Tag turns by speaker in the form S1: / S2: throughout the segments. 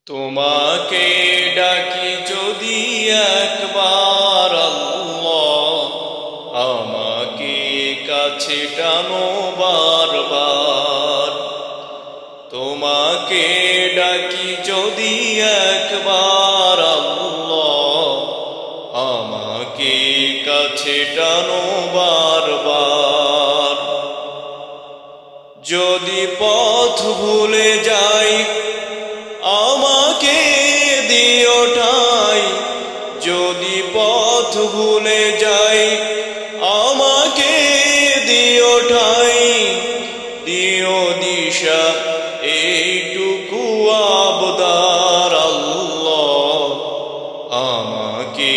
S1: তোমাকে ডাকি যদি একবার আল্লাহ, আমাকে কাছে টানো বারবার। তোমাকে ডাকি যদি একবার আল্লাহ, আমাকে কাছে টানো বারবার। যদি পথ ভুলে যাই আমাকে দিও ঠাই, যদি পথ ভুলে যাই আমাকে দিও ঠাই। দিও দিশা এইটুকু আবদার আল্লাহ, আমাকে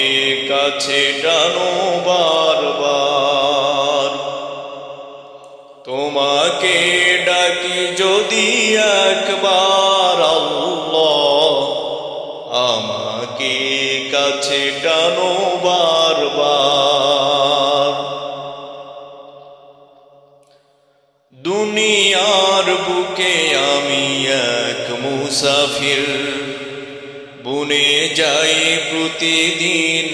S1: কাছে টানো বারবার। তোমাকে ডাকি যদি একবার আল্লাহ, আমাকে কাছে টানো বারবার। দুনিয়ার বুকে আমি এক মুসাফির, বুনে যাই প্রতিদিন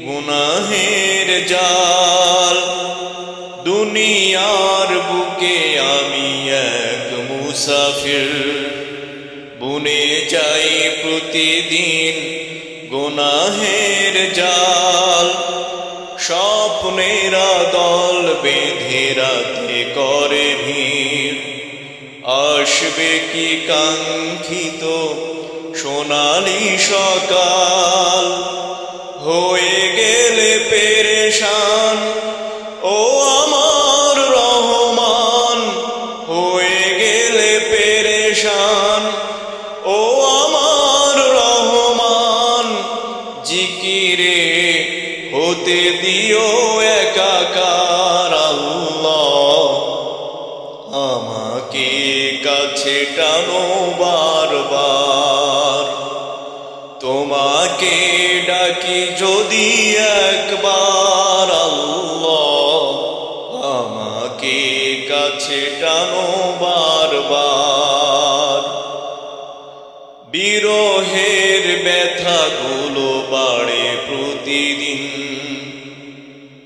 S1: গুনাহের জাল। দুনিয়ার বুকে আমি এক মুসাফির, বুনে যাই প্রতিদিন গুনাহের জাল। স্বপ্নেরা দল বেঁধে রাতে করে ভিড়, আসবে কি কাঙ্ক্ষিত সোনালি সকাল। হয়ে গেলে পেরেশান ও আমার রহমান, হয়ে গেলে পেরেশান ও আমার রহমান। জিকিরে হতে দিও একাকার আল্লাহ, আমাকে কাছে টানো বারবার। তোমাকে ডাকি যদি একবার আল্লাহ, আমাকে কাছে টানো বারবার। বিরহের ব্যথাগুলো বাড়ে প্রতিদিন,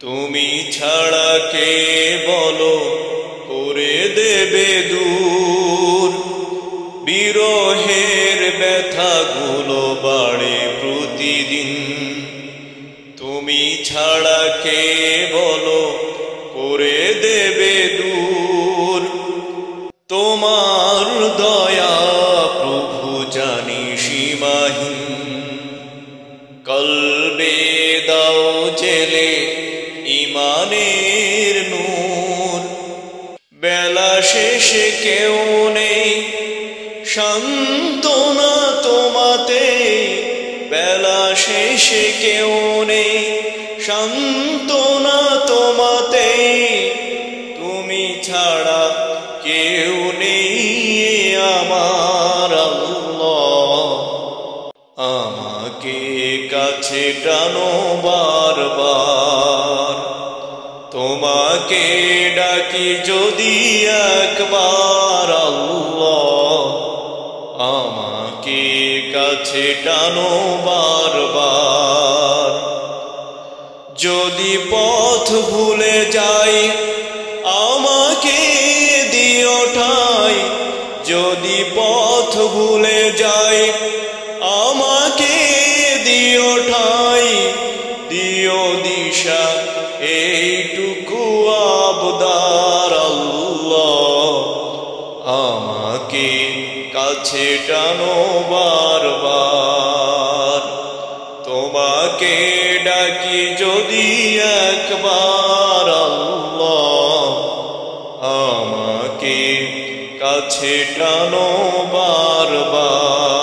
S1: তুমি ছাড়া কে বলো করে দেবে দূর। বিরহের ব্যথাগুলো বাড়ে প্রতিদিন, তুমি ছাড়া কে বলো করে দেবে দূর। তোমার দয়া প্রভু জানি সীমাহীন, কলবে দাও জেলে ইমানের নূর। বেলা শেষে কেউ নেই সান্ত্বনা তোমাতে, বেলা শেষে কেউ নেই সান্ত্বনা তোমাতে। তুমি ছাড়া কেউ নেই আমার আল্লাহ, আমাকে কাছে টানো বারবার। তোমাকে ডাকি যদি একবার আল্লাহ, আমাকে কাছে টানো বারবার। যদি পথ ভুলে যাই আমাকে দিও ঠাই, যদি পথ ভুলে যাই আমাকে দিও ঠাই। দিও দিশা এইটুকু আবদার আল্লাহ, আমাকে কাছে টানো বারবার। তোমাকে ডাকি যদি একবার আল্লাহ, আমাকে কাছে টানো বারবার।